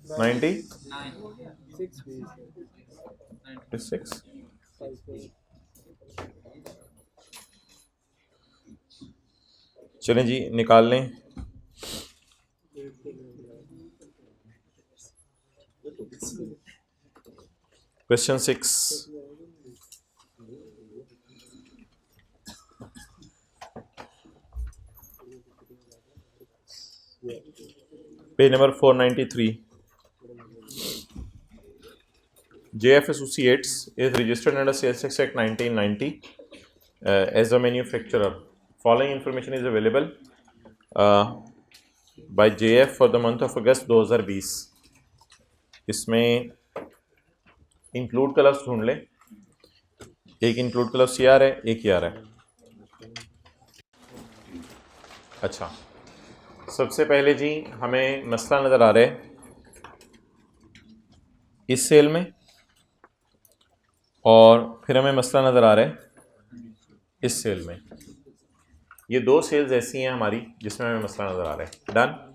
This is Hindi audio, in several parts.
96। चलें जी निकाल लें। Question 6, page number 493। JF Associates is registered under Sales Tax Act 1990 as a manufacturer. Following information is available by JF for the month of August 2020. इसमें इंक्लूड का लफ्ज़ ढूंढ लें। एक इंक्लूड का लफ्ज़ ये आ रहा है, एक ये आ रहा है। अच्छा, सबसे पहले जी हमें मसला नज़र आ रहा है इस सेल में, और फिर हमें मसला नज़र आ रहा है इस सेल में। ये दो सेल्स ऐसी हैं हमारी जिसमें हमें मसला नज़र आ रहा है। Done,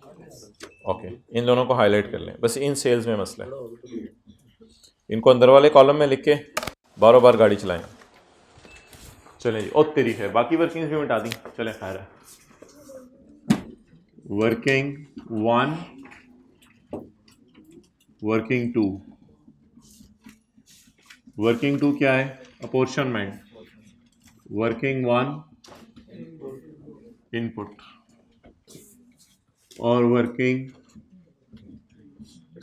okay. इन दोनों को हाईलाइट कर लें, बस इन सेल्स में मसला है। इनको अंदर वाले कॉलम में लिख के बारों बार गाड़ी चलाएं। चलें जी, और तेरी है बाकी वर्किंग्स भी मिटा दी। चलें, खैर है। Working 1, working 2। वर्किंग 2 क्या है? अपोर्शनमेंट। वर्किंग 1 इनपुट, और वर्किंग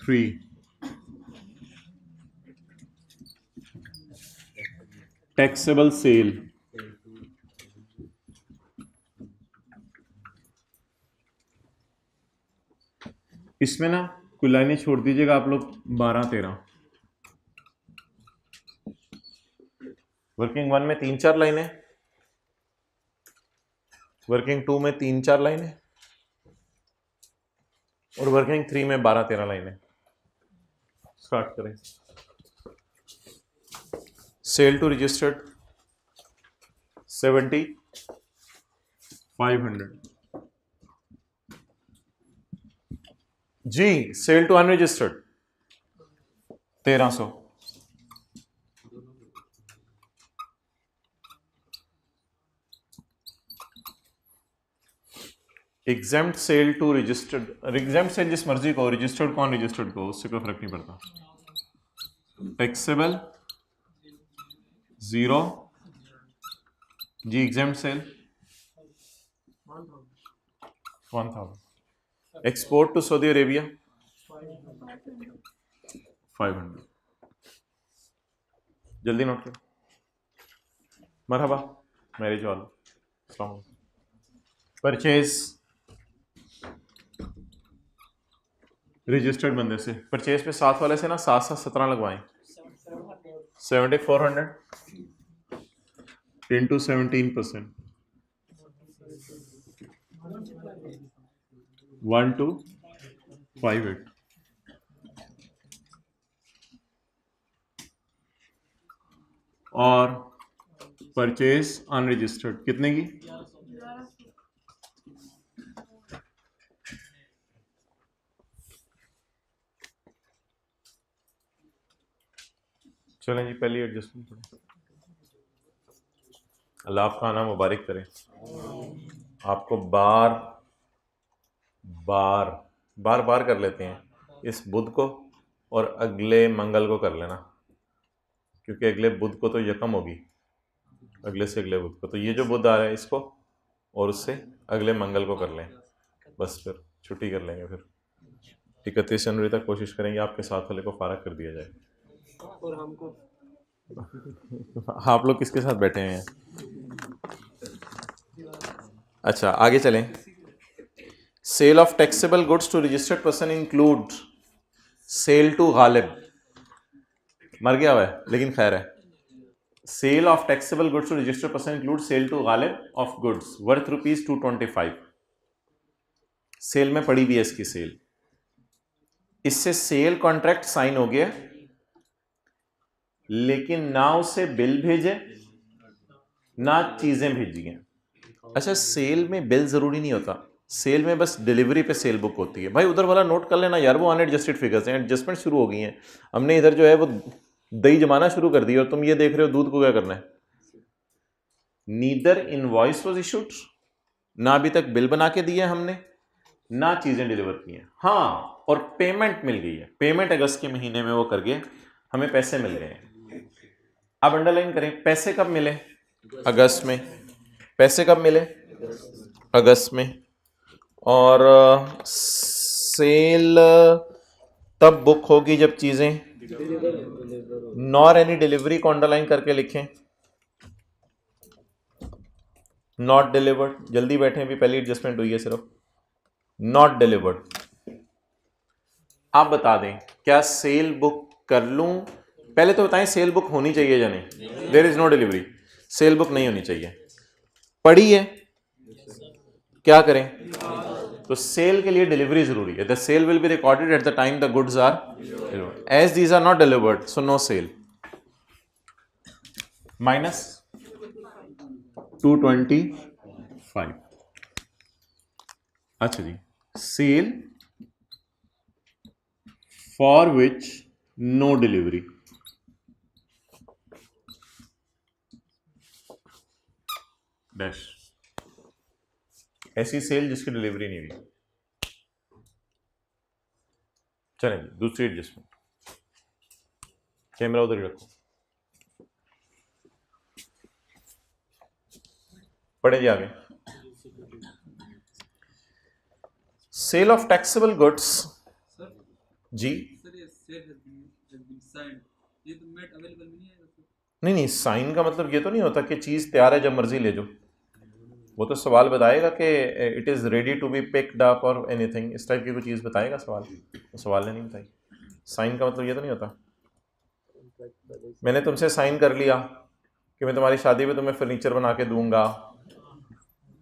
3 टैक्सेबल सेल। इसमें ना कुछ लाइनें छोड़ दीजिएगा आप लोग, 12-13। वर्किंग 1 में 3-4 लाइनें, वर्किंग 2 में 3-4 लाइनें, और वर्किंग 3 में 12-13 लाइनें। स्टार्ट करें। सेल टू रजिस्टर्ड 70,500 जी। Sale to unregistered 1300। Exempt sale to registered, exempt sale जिस मर्जी को, रजिस्टर्ड को अनरजिस्टर्ड को, उससे कोई फर्क नहीं पड़ता। टैक्सेबल 0 जी। Exempt sale 1000। Export to Saudi Arabia 500। जल्दी नोट करो। मरहबा, मैरिज वाला। परचेज रजिस्टर्ड बंदे से, परचेज पे 7 वाले से ना 7-7-17 लगवाएं। 7400 इंटू 17%, 1258। और परचेज अनरजिस्टर्ड कितने की? चलें जी, पहली एडजस्टमेंट करें। अल्लाह आपका आना मुबारक करें। आपको बार बार बार बार कर लेते हैं इस बुध को, और अगले मंगल को कर लेना, क्योंकि अगले बुध को तो यकम होगी, अगले से अगले बुध को। तो ये जो बुध आ रहा है इसको, और उससे अगले मंगल को कर लें, बस फिर छुट्टी कर लेंगे। फिर 31 जनवरी तक कोशिश करेंगे आपके साथ वाले को फारग कर दिया जाए। और हमको आप लोग किसके साथ बैठे हैं? अच्छा, आगे चलें। Sale of taxable goods to registered person include sale to Ghalib, मर गया हुआ है लेकिन खैर है। Sale of taxable goods to registered person include sale to Ghalib of goods worth ₹225। Sale में पड़ी भी है इसकी सेल। इससे सेल कॉन्ट्रैक्ट साइन हो गया, लेकिन ना उसे बिल भेजे ना चीजें भेजी हैं। अच्छा, सेल में बिल जरूरी नहीं होता, सेल में बस डिलीवरी पे सेल बुक होती है। भाई उधर वाला नोट कर लेना यार, वो अनएडजस्टेड फिगर्स हैं, एडजस्टमेंट शुरू हो गई हैं। हमने इधर जो है वो दही जमाना शुरू कर दी और तुम ये देख रहे हो दूध को क्या करना है। नीदर इनवॉइस वाज इशूड, ना अभी तक बिल बना के दिया हमने, ना चीजें डिलीवर की हैं। हाँ, और पेमेंट मिल गई है, पेमेंट अगस्त के महीने में वो कर गए, हमें पैसे मिल गए हैं। अब अंडरलाइन करें, पैसे कब मिले? अगस्त में। पैसे कब मिले? अगस्त में। और सेल तब बुक होगी जब चीजें नॉर एनी डिलीवरी को अंडरलाइन करके लिखें। नॉट डिलीवर्ड, जल्दी बैठे, अभी पहली एडजस्टमेंट हुई है सिर्फ। Not delivered. आप बता दें क्या सेल बुक कर लूं? पहले तो बताएं सेल बुक होनी चाहिए या नहीं। There is no delivery, sale book नहीं होनी चाहिए। पड़ी है, क्या करें? तो सेल के लिए डिलीवरी जरूरी है। The sale will be recorded at the time the goods are delivered. As these are not delivered so no sale. Minus 225। अच्छा जी, sale for which no delivery. Dash. ऐसी सेल जिसकी डिलीवरी नहीं हुई। चलें जी, दूसरी एडजस्टमेंट। कैमरा उधर ही रखो, पढ़े जी आगे। Sale of taxable goods. जी नहीं, साइन का मतलब ये तो नहीं होता कि चीज तैयार है जब मर्जी ले जाओ। वो तो सवाल बताएगा कि it is ready to be picked up और एनीथिंग, इस टाइप की कोई चीज बताएगा सवाल। तो सवाल ने नहीं बताई। साइन का मतलब ये तो नहीं होता मैंने तुमसे साइन कर लिया कि मैं तुम्हारी शादी में तुम्हें फर्नीचर बना के दूंगा,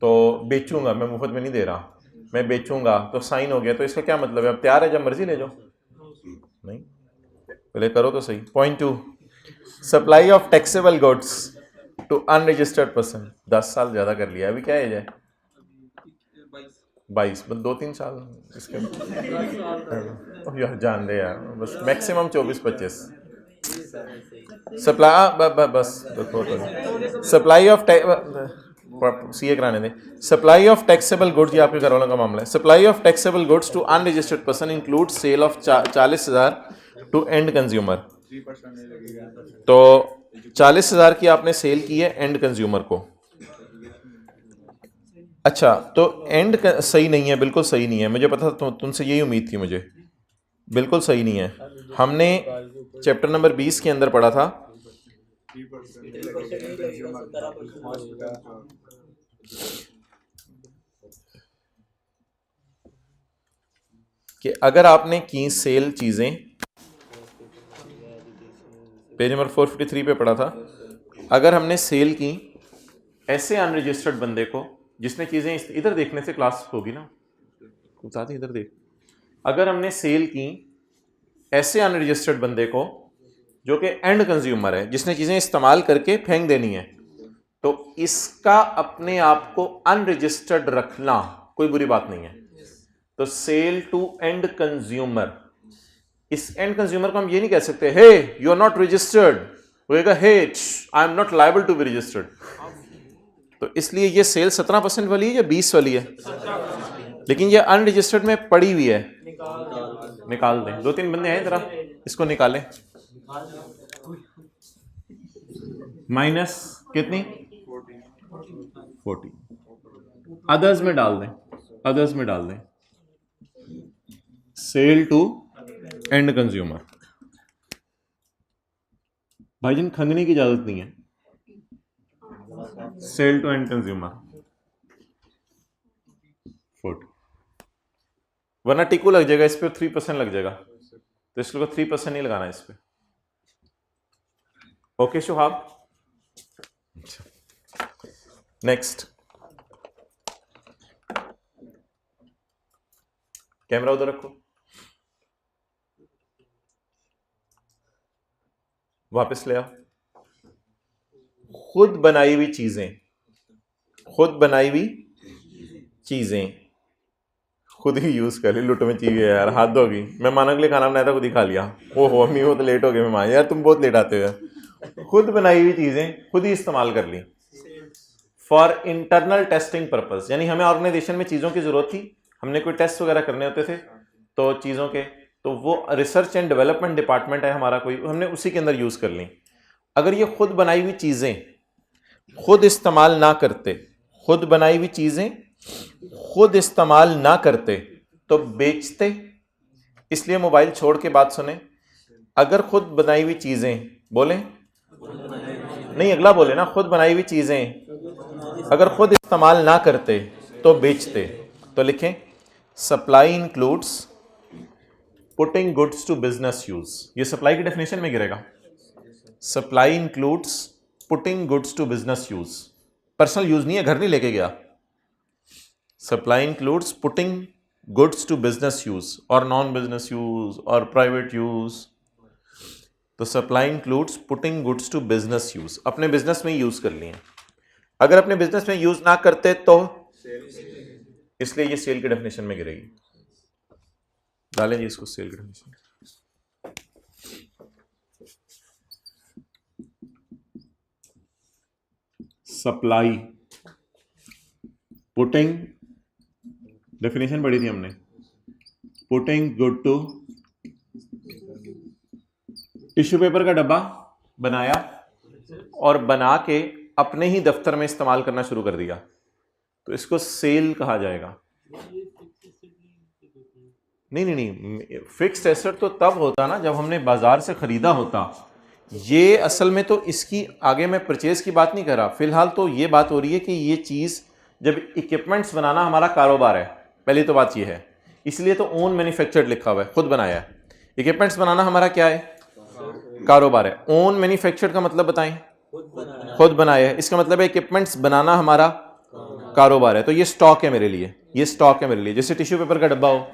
तो बेचूंगा, मैं मुफ्त में नहीं दे रहा, मैं बेचूंगा, तो साइन हो गया। तो इसका क्या मतलब है? अब तैयार है जब मर्जी ले जाओ। नहीं, पहले करो तो सही। Point 2, supply of taxable goods to unregistered person. 10 साल ज्यादा कर लिया, अभी क्या एज है? 22, बस 2-3 साल इसके यार जान दे यार, बस मैक्सिमम 24-25। सप्लाई बस सप्लाई ऑफ सीए कराने दे। सप्लाई ऑफ टैक्सेबल गुड्स, ये आपके घर वालों का मामला है। Supply of taxable goods to unregistered person include sale of 40,000 to end consumer. तो 40,000 की आपने सेल की है एंड कंज्यूमर को। अच्छा, तो एंड सही नहीं है, बिल्कुल सही नहीं है, मुझे पता था, तुमसे यही उम्मीद थी मुझे। बिल्कुल सही नहीं है। हमने चैप्टर नंबर 20 के अंदर पढ़ा था कि अगर आपने की सेल चीजें, पेज नंबर 453 पे पढ़ा था, अगर हमने सेल की ऐसे अनरजिस्टर्ड बंदे को जिसने चीजें, इधर देखने से क्लास होगी ना, इधर देख। अगर हमने सेल की ऐसे अनरजिस्टर्ड बंदे को जो कि एंड कंज्यूमर है, जिसने चीजें इस्तेमाल करके फेंक देनी है, तो इसका अपने आप को अनरजिस्टर्ड रखना कोई बुरी बात नहीं है। तो सेल टू एंड कंज्यूमर, इस एंड कंज्यूमर को हम ये नहीं कह सकते हे यू आर नॉट रजिस्टर्ड, होएगा हे I am not liable to be registered. तो इसलिए ये सेल 17% वाली है या 20 वाली है? लेकिन ये अनरजिस्टर्ड में पड़ी हुई है, निकाल दें। 2-3 बंदे हैं, जरा इसको निकालें। माइनस कितनी? 40। अदर्स में डाल दें, अदर्स में डाल दें सेल टू एंड कंज्यूमर। भाईजान खंगने की इजाजत नहीं है। सेल टू एंड कंज्यूमर 40, वरना टिकू लग जाएगा इस पे, 3% लग जाएगा, तो इसको 3% नहीं लगाना इस पे। Okay शुहाब, next. कैमरा उधर रखो, वापस ले आओ। खुद बनाई हुई चीजें, खुद बनाई हुई चीजें खुद ही यूज़ कर ली, लुट में चीज़ है यार, हाथ धोगी। मैं माना के लिए खाना बनाया था, खुद ही खा लिया। ओहो अम्मी वो तो लेट हो गए। मैं मान यार तुम बहुत लेट आते हो। खुद बनाई हुई चीज़ें खुद ही इस्तेमाल कर ली फॉर इंटरनल टेस्टिंग पर्पस, यानी हमें ऑर्गेनाइजेशन में चीज़ों की ज़रूरत थी, हमने कोई टेस्ट वगैरह करने होते थे तो चीज़ों के, तो वो रिसर्च एंड डेवलपमेंट डिपार्टमेंट है हमारा कोई, हमने उसी के अंदर यूज़ कर ली। अगर ये खुद बनाई हुई चीज़ें खुद इस्तेमाल ना करते, खुद बनाई हुई चीज़ें खुद इस्तेमाल ना करते तो बेचते। इसलिए मोबाइल छोड़ के बात सुने, अगर खुद बनाई हुई चीज़ें, बोले नहीं अगला बोले ना, खुद बनाई हुई चीज़ें अगर खुद इस्तेमाल ना करते तो बेचते। तो लिखें supply includes putting goods to business use. ये सप्लाई की डेफिनेशन में गिरेगा। Supply includes putting goods to business use, personal use नहीं है, घर नहीं लेके गया। Supply includes putting goods to business use और नॉन बिजनेस यूज और प्राइवेट यूज। तो supply includes putting goods to business use, अपने बिजनेस में यूज कर लिए। अगर अपने बिजनेस में यूज ना करते तो, इसलिए ये सेल की डेफिनेशन में गिरेगी। डालें जी इसको सेल की डेफिनेशन। सप्लाई पुटिंग, डेफिनेशन पढ़ी थी हमने, putting good to, tissue paper का डब्बा बनाया और बना के अपने ही दफ्तर में इस्तेमाल करना शुरू कर दिया, तो इसको सेल कहा जाएगा। नहीं, फिक्स्ड एसेट तो तब होता ना जब हमने बाजार से खरीदा होता। ये असल में तो इसकी आगे मैं परचेज की बात नहीं कर रहा, फिलहाल तो ये बात हो रही है कि ये चीज़ जब इक्विपमेंट्स बनाना हमारा कारोबार है, पहली तो बात ये है, इसलिए तो ओन मैन्युफैक्चर्ड लिखा हुआ है, खुद बनाया है। इक्विपमेंट्स बनाना हमारा क्या है, कारोबार है। ओन मैन्युफैक्चर्ड का मतलब बताएं, खुद बनाया है, इसका मतलब है इक्विपमेंट्स बनाना हमारा कारोबार है। तो ये स्टॉक है मेरे लिए, ये स्टॉक है मेरे लिए। जैसे टिश्यू पेपर का डब्बा हो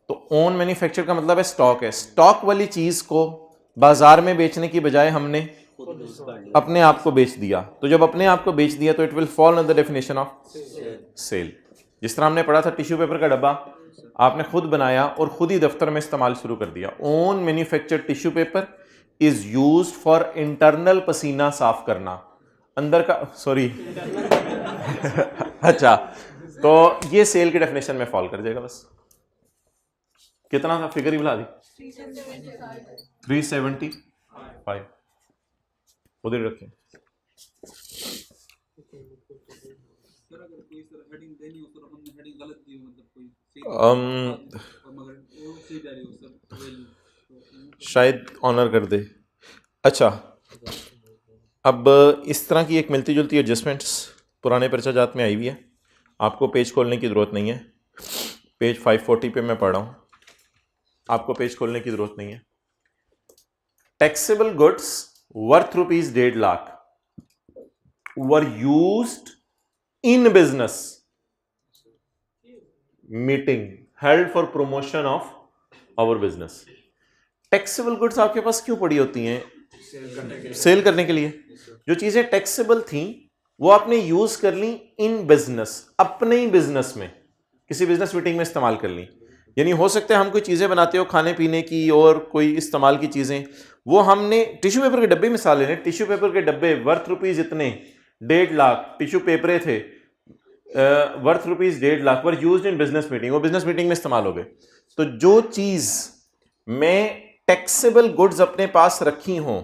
तो ओन मैन्युफैक्चर का मतलब है स्टॉक है। स्टॉक वाली चीज को बाजार में बेचने की बजाय हमने अपने आप को बेच दिया, तो जब अपने आप को बेच दिया तो it will fall under the definition of sale. जिस तरह हमने पढ़ा था टिश्यू पेपर का डब्बा आपने खुद बनाया और खुद ही दफ्तर में इस्तेमाल शुरू कर दिया। Own manufactured tissue paper is used for internal पसीना साफ करना, अंदर का, सॉरी अच्छा, तो ये सेल की डेफिनेशन में फॉल कर जाएगा। बस कितना था, फिगर ही बुला दी, 375, उधर रखें। शायद ऑनर कर दे। अच्छा, अब इस तरह की एक मिलती जुलती एडजस्टमेंट्स पुराने पर्चाजात में आई हुई है, आपको पेज खोलने की ज़रूरत नहीं है। पेज 540 पे मैं पढ़ रहा हूँ, आपको पेज खोलने की ज़रूरत नहीं है। Taxable goods worth ₹1.5 lakh were used in business meeting held for promotion of our business. Taxable goods आपके पास क्यों पड़ी होती हैं, सेल करने के लिए। जो चीजें टैक्सेबल थी वो आपने यूज कर ली इन बिजनेस, अपने ही बिजनेस में किसी बिजनेस मीटिंग में इस्तेमाल कर ली। यानी हो सकता है हम कोई चीजें बनाते हो खाने पीने की और कोई इस्तेमाल की चीजें, वो हमने टिश्यू पेपर के डब्बे मिसाल लेने, टिश्यू पेपर के डब्बे वर्थ रुपीज इतने 1.5 लाख टिश्यू पेपरे थे, worth ₹1.5 lakh were used in business meeting, वो बिजनेस मीटिंग में इस्तेमाल हो गए। तो जो चीज मैं टैक्सेबल गुड्स अपने पास रखी हों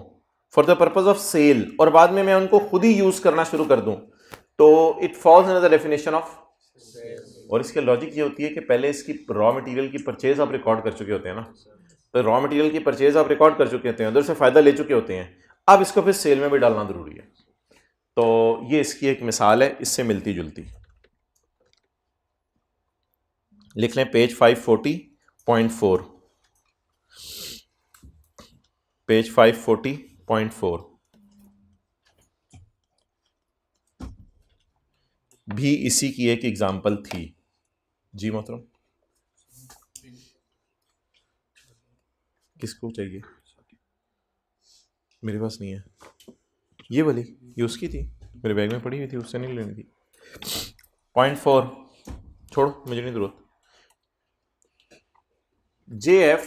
for the purpose of sale और बाद में मैं उनको खुद ही यूज करना शुरू कर दूं, तो it falls under the definition of. और इसके लॉजिक ये होती है कि पहले इसकी रॉ मटेरियल की परचेज आप रिकॉर्ड कर चुके होते हैं ना, तो रॉ मटेरियल की परचेज आप रिकॉर्ड कर चुके होते हैं, उधर से फायदा ले चुके होते हैं, अब इसको फिर सेल में भी डालना जरूरी है। तो ये इसकी एक मिसाल है इससे मिलती जुलती। लिख लें पेज 540.4, पेज 540.4 भी इसी की एक एग्जाम्पल थी। जी मोहतरम, किसको चाहिए, मेरे पास नहीं है ये वाली, ये उसकी थी, मेरे बैग में पड़ी हुई थी, उससे नहीं लेनी थी। 0.4 छोड़ो, मुझे नहीं जरूरत। JF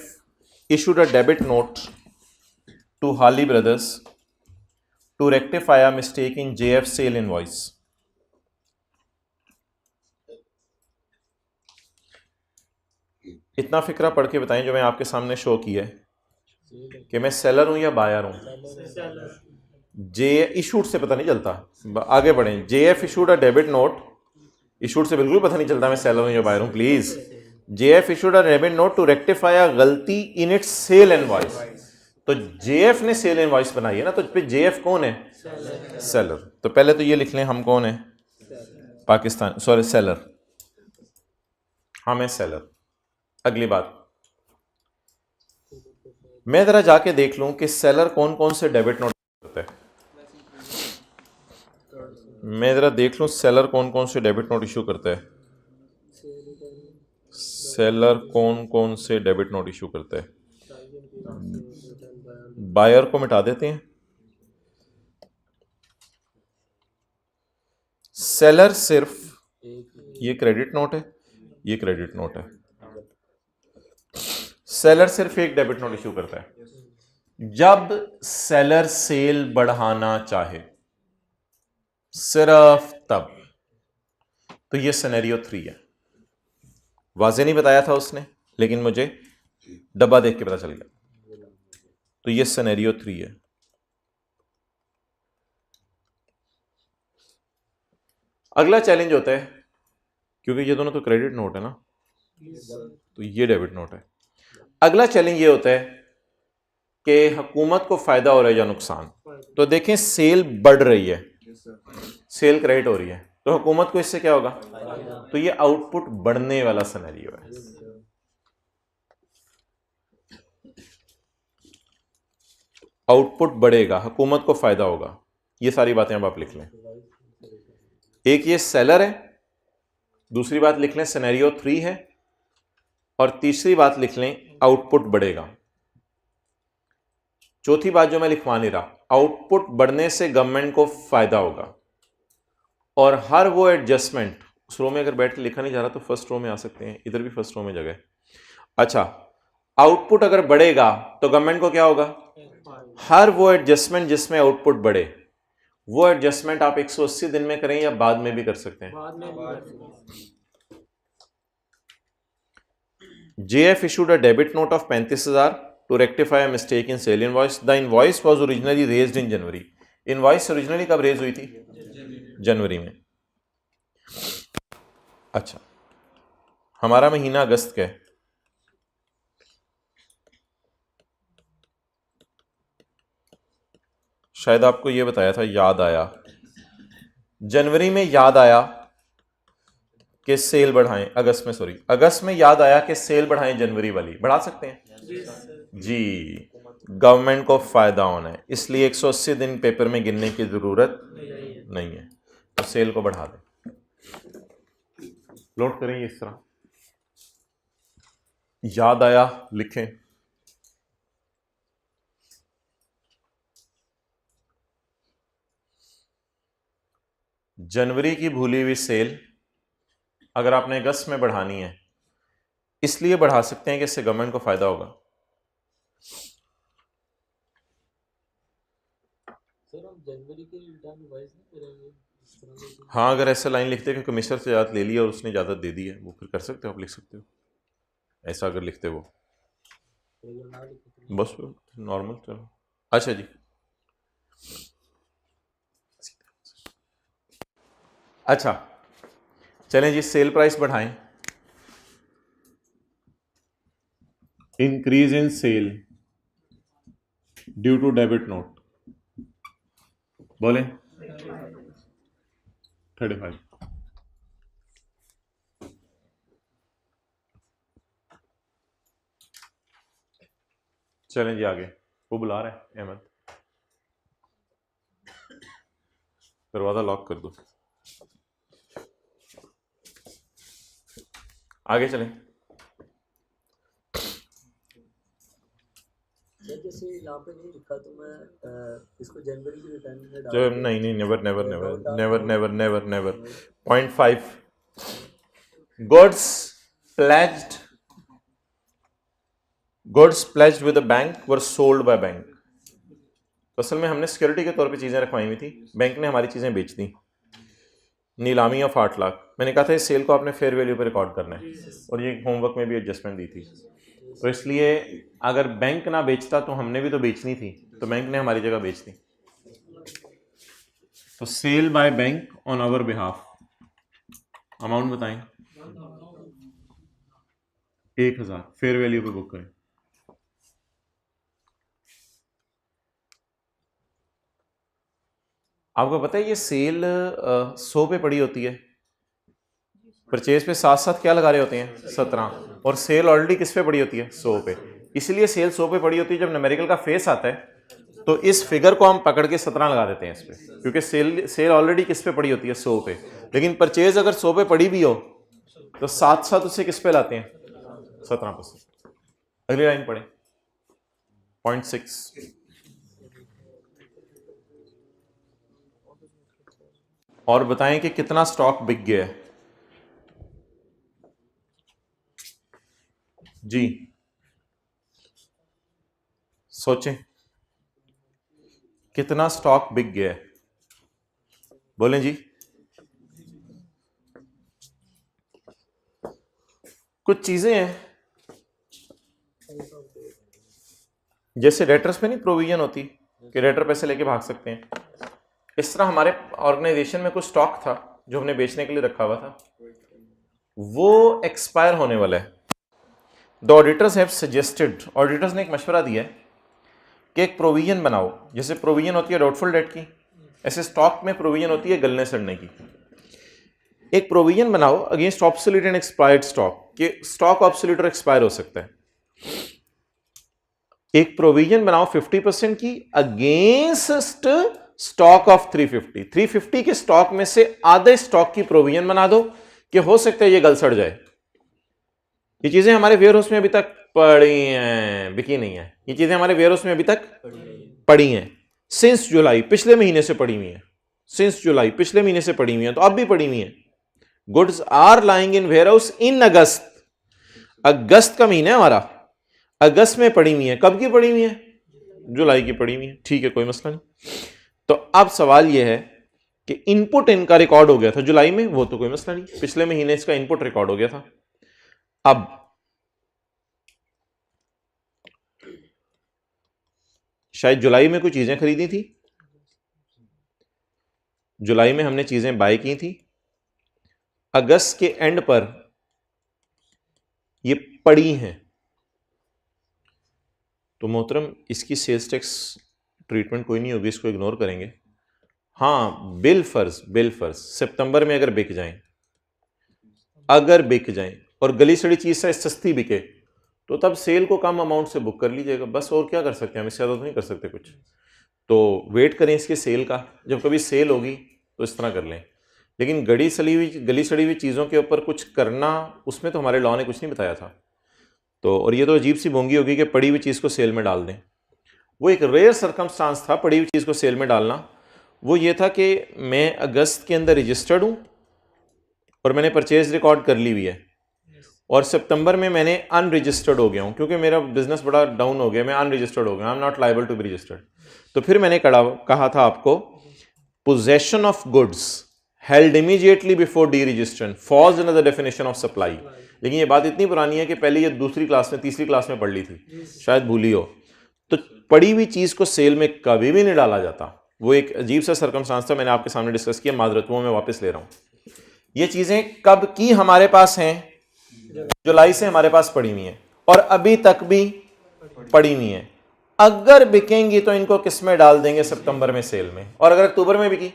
issued a debit note to Harley Brothers to rectify a mistake in JF sale invoice. इतना फिक्रा पढ़ के बताएं जो मैं आपके सामने शो किया है कि मैं सेलर हूं या बायर हूं। जे इशूड से पता नहीं चलता, आगे बढ़ें। JF issued a debit note, issued से बिल्कुल पता नहीं चलता मैं सेलर हूं या बायर हूं। Please, JF issued a debit note to rectify a गलती इन इट्स सेल इनवॉइस। तो JF ने सेल इनवॉइस बनाई है ना, तो फिर JF कौन है? सेलर। तो पहले तो ये लिख लें हम कौन है? पाकिस्तान, सॉरी सेलर, हम है सेलर। अगली बात, मैं जरा जाके देख लूं कि सेलर कौन कौन से डेबिट नोट करता है। मैं जरा देख लूं सेलर कौन कौन से डेबिट नोट इशू करता है। सेलर कौन कौन से डेबिट नोट इशू करता है? बायर को मिटा देते हैं। सेलर सिर्फ, ये क्रेडिट नोट है, ये क्रेडिट नोट है। सेलर सिर्फ एक डेबिट नोट इशू करता है जब सेलर सेल बढ़ाना चाहे, सिर्फ तब। तो ये सिनेरियो 3 है। वाज़े नहीं बताया था उसने, लेकिन मुझे डब्बा देख के पता चल गया। तो ये सिनेरियो 3 है। अगला चैलेंज होता है, क्योंकि ये दोनों तो क्रेडिट नोट है ना, तो ये डेबिट नोट है। अगला चैलेंज ये होता है कि हुकूमत को फायदा हो रहा है या नुकसान। तो देखें, सेल बढ़ रही है, सेल क्रेडिट हो रही है, तो हुकूमत को इससे क्या होगा? तो ये आउटपुट बढ़ने वाला सिनेरियो है। आउटपुट बढ़ेगा, हुकूमत को फायदा होगा। ये सारी बातें अब आप लिख लें। एक ये सेलर है, दूसरी बात लिख लें सिनेरियो 3 है, और तीसरी बात लिख लें आउटपुट बढ़ेगा। चौथी बात जो मैं लिखवा नहीं रहा, आउटपुट बढ़ने से गवर्नमेंट को फायदा होगा। और हर वो एडजस्टमेंट, उस रो में अगर बैठ के लिखा नहीं जा रहा तो फर्स्ट रो में आ सकते हैं, इधर भी फर्स्ट रो में जगह है। अच्छा, आउटपुट अगर बढ़ेगा तो गवर्नमेंट को क्या होगा? हर वो एडजस्टमेंट जिसमें आउटपुट बढ़े, वो एडजस्टमेंट आप 180 दिन में करें या बाद में भी कर सकते हैं। JF issued a debit note of 35,000 to rectify a mistake in sale invoice. The invoice was originally raised in January. Invoice originally कब रेज हुई थी? जनवरी में। अच्छा, हमारा महीना अगस्त का है। शायद आपको यह बताया था, याद आया जनवरी में, याद आया कि सेल बढ़ाएं। अगस्त में याद आया कि सेल बढ़ाएं, जनवरी वाली बढ़ा सकते हैं जी। गवर्नमेंट को फायदा होना है, इसलिए 180 दिन पेपर में गिनने की जरूरत नहीं है, तो सेल को बढ़ा दें। लोड करें इस तरह, याद आया लिखें। जनवरी की भूली हुई सेल अगर आपने अगस्त में बढ़ानी है, इसलिए बढ़ा सकते हैं कि इससे गवर्नमेंट को फायदा होगा। सर, हम जनवरी के रिटर्न रिवाइज नहीं करेंगे? हाँ, अगर ऐसा लाइन लिखते कि कमिश्नर से इजाज़त ले ली और उसने इजाज़त दे दी है, वो फिर कर सकते हो, आप लिख सकते हो ऐसा अगर लिखते वो, बस नॉर्मल। चलो अच्छा जी, अच्छा चलें जी, सेल प्राइस बढ़ाएं। Increase in sale due to debit note, बोलें 35। चलें जी आगे, वो बुला रहा है अहमद, दरवाजा लॉक कर दो। आगे चलें। जैसे यहाँ पे नहीं लिखा तो मैं इसको जनवरी की रिटर्न में डाल जो नहीं, never never never never never never never. 0.5 goods pledged goods pledged with a bank were sold by bank. असल में हमने सिक्योरिटी के तौर पे चीज़ें रखवाई हुई थी, बैंक ने हमारी चीज़ें बेच दी, नीलामी ऑफ 8 लाख। मैंने कहा था इस सेल को आपने फेयर वैल्यू पे रिकॉर्ड करना है, और ये होमवर्क में भी एडजस्टमेंट दी थी। तो इसलिए अगर बैंक ना बेचता तो हमने भी तो बेचनी थी, तो बैंक ने हमारी जगह बेच दी। तो sale by bank on our behalf, amount बताएं। 1000 फेयर वैल्यू पे बुक करें। आपको पता है ये सेल 100 पे पड़ी होती है, परचेज पे साथ साथ क्या लगा रहे होते हैं 17, और सेल ऑलरेडी किस पे पड़ी होती है 100 पे। इसलिए सेल 100 पे पड़ी होती है, जब न्यूमेरिकल का फेस आता है तो इस फिगर को हम पकड़ के 17 लगा देते हैं इस पे, क्योंकि सेल ऑलरेडी किस पे पड़ी होती है 100 पे। लेकिन परचेज अगर 100 पे पड़ी भी हो तो साथ साथ उसे किस पे लाते हैं 17%। अगली लाइन पढ़े, 0.6। और बताएं कि कितना स्टॉक बिक गया है जी, सोचें कितना स्टॉक बिक गया है, बोलें जी। कुछ चीजें हैं जैसे रेटर्स में नहीं प्रोविजन होती कि रेटर पैसे लेके भाग सकते हैं, इस तरह हमारे ऑर्गेनाइजेशन में कुछ स्टॉक था जो हमने बेचने के लिए रखा हुआ था, वो एक्सपायर होने वाला है। The auditors have suggested, auditors ने एक मशवरा दिया है कि एक प्रोविजन बनाओ, जैसे प्रोविजन होती है डाउटफुल डेट की, ऐसे स्टॉक में प्रोविजन होती है गलने सड़ने की। एक प्रोविजन बनाओ against absolute and expired stock, कि स्टॉक ऑब्सोल्यूट और एक्सपायर हो सकता है। एक प्रोविजन बनाओ 50% की अगेंस्ट स्टॉक ऑफ 350 के स्टॉक में से आधे स्टॉक की प्रोविजन बना दो कि हो सकता है ये गल सड़ जाए। ये चीजें हमारे वेयरहाउस में अभी तक पड़ी हैं, बिकी नहीं है। ये चीजें हमारे वेयरहाउस में अभी तक पड़ी हैं सिंस जुलाई, पिछले महीने से पड़ी हुई हैं, सिंस जुलाई पिछले महीने से पड़ी हुई हैं, तो अब भी पड़ी हुई हैं। Goods are lying in warehouse in August, अगस्त का महीना है हमारा, अगस्त में पड़ी हुई है। कब की पड़ी हुई है? जुलाई की पड़ी हुई है। ठीक है, कोई मसला नहीं। तो अब सवाल यह है कि इनपुट इनका रिकॉर्ड हो गया था जुलाई में, वो तो कोई मसला नहीं, पिछले महीने इसका इनपुट रिकॉर्ड हो गया था। अब शायद जुलाई में कुछ चीजें खरीदी थी, जुलाई में हमने चीजें बाय की थी, अगस्त के एंड पर ये पड़ी हैं, तो मोहतरम इसकी सेल्स टैक्स ट्रीटमेंट कोई नहीं होगी, इसको इग्नोर करेंगे। हाँ, बिल फर्ज सितंबर में अगर बिक जाएं, और गली सड़ी चीज से सस्ती बिके तो तब सेल को कम अमाउंट से बुक कर लीजिएगा, बस। और क्या कर सकते हैं हम, इससे ज़्यादा तो नहीं कर सकते कुछ। तो वेट करें इसके सेल का, जब कभी सेल होगी तो इस तरह कर लें। लेकिन गली सड़ी हुई चीज़ों के ऊपर कुछ करना, उसमें तो हमारे लॉ ने कुछ नहीं बताया था। तो और ये तो अजीब सी बोंगी होगी कि पड़ी हुई चीज़ को सेल में डाल दें। वो एक रेयर सर्कमस्टांस था पड़ी हुई चीज़ को सेल में डालना। वो ये था कि मैं अगस्त के अंदर रजिस्टर्ड हूँ और मैंने परचेज रिकॉर्ड कर ली हुई है, और सितंबर में मैंने अनरजिस्टर्ड हो गया हूँ क्योंकि मेरा बिजनेस बड़ा डाउन हो गया, मैं अनरजिस्टर्ड हो गया, I am not liable to be registered. तो फिर मैंने कहा था आपको, possession of goods held immediately before deregistration falls in the definition of supply. लेकिन ये बात इतनी पुरानी है कि पहले ये तीसरी क्लास में पढ़ ली थी, शायद भूली हो। तो पड़ी हुई चीज़ को सेल में कभी भी नहीं डाला जाता। वो एक अजीब सा सर्कमस्टांस था, मैंने आपके सामने डिस्कस किया, माजरत वो मैं वापस ले रहा हूँ। ये चीज़ें कब की हमारे पास हैं? जुलाई से हमारे पास पड़ी हुई हैं और अभी तक भी पड़ी हुई हैं। अगर बिकेंगी तो इनको किस में डाल देंगे? सितंबर में सेल में। और अगर अक्टूबर में बिकी,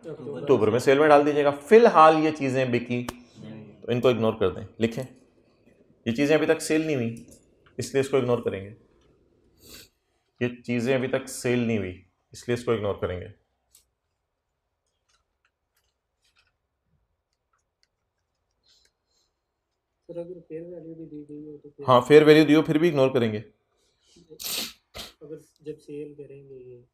अक्टूबर में सेल में डाल दीजिएगा। फिलहाल ये चीजें बिकी तो इनको इग्नोर कर दें। लिखें, ये चीजें अभी तक सेल नहीं हुई इसलिए इसको इग्नोर करेंगे। ये चीजें अभी तक सेल नहीं हुई इसलिए इसको इग्नोर करेंगे। अगर फेयर वैल्यू भी दी गई हो तो फिर हाँ, फेयर वैल्यू दियो फिर भी इग्नोर करेंगे। अगर जब सेल करेंगे ये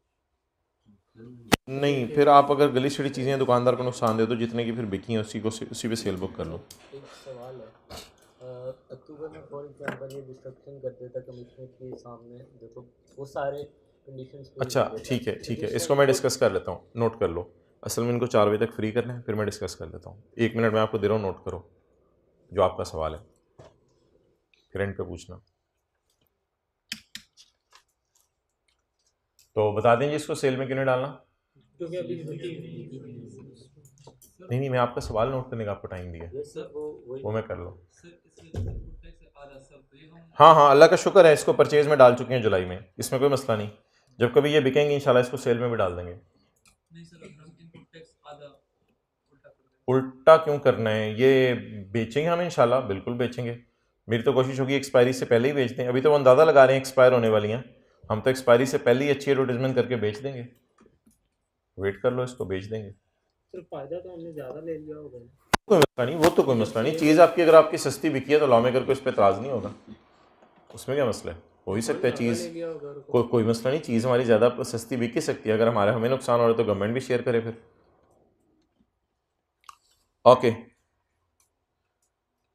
नहीं, फिर आप अगर गली सड़ी चीज़ें दुकानदार को नुकसान दे दो जितने की फिर बिकी हैं उसी पे सेल बुक कर लो। एक सवाल है, अक्टूबर में फॉर एग्जांपल ये डिस्ट्रक्शन कर देता कमिश्नर के सामने, देखो वो सारे कंडीशंस पूरी अच्छा कर देता, ठीक है तो ठीक है, जिस इसको टाइम मैं वो डिस्कस कर लेता हूँ, नोट कर लो। असल में इनको 4 बजे तक फ्री करना है, फिर मैं डिस्कस कर लेता हूँ। 1 मिनट में आपको दे रहा हूँ, नोट करो जो आपका सवाल है, फिर एंड पे पूछना। तो बता देंगे इसको सेल में क्यों नहीं डालना? क्योंकि अभी नहीं नहीं, मैं आपका सवाल नोट करने का आपको टाइम दिया, ये सर वही वो मैं कर लो। हाँ हाँ, अल्लाह का शुक्र है, इसको परचेज में डाल चुके हैं जुलाई में, इसमें कोई मसला नहीं। जब कभी ये बिकेंगे इंशाल्लाह इसको सेल में भी डाल देंगे। उल्टा क्यों करना है? ये बेचेंगे हम इंशाल्लाह, बिल्कुल बेचेंगे। मेरी तो कोशिश होगी एक्सपायरी से पहले ही बेच दें। अभी तो वो अंदाज़ा लगा रहे हैं एक्सपायर होने वाली हैं, हम तो एक्सपायरी से पहले ही अच्छी एडवर्टीजमेंट करके बेच देंगे। वेट कर लो, इसको बेच देंगे। सर फायदा तो हमने ज़्यादा ले लिया होगा। कोई मसला नहीं, वो तो कोई मसला नहीं। चीज़ आपकी अगर आपकी सस्ती बिकी है तो लॉ मेकर को इस पर एतराज़ नहीं होगा, उसमें क्या मसला है? हो ही सकता है चीज़, कोई मसला नहीं, चीज़ हमारी ज़्यादा सस्ती बिक ही सकती है। अगर हमारे हमें नुकसान हो रहा है तो गवर्नमेंट भी शेयर करे फिर। ओके,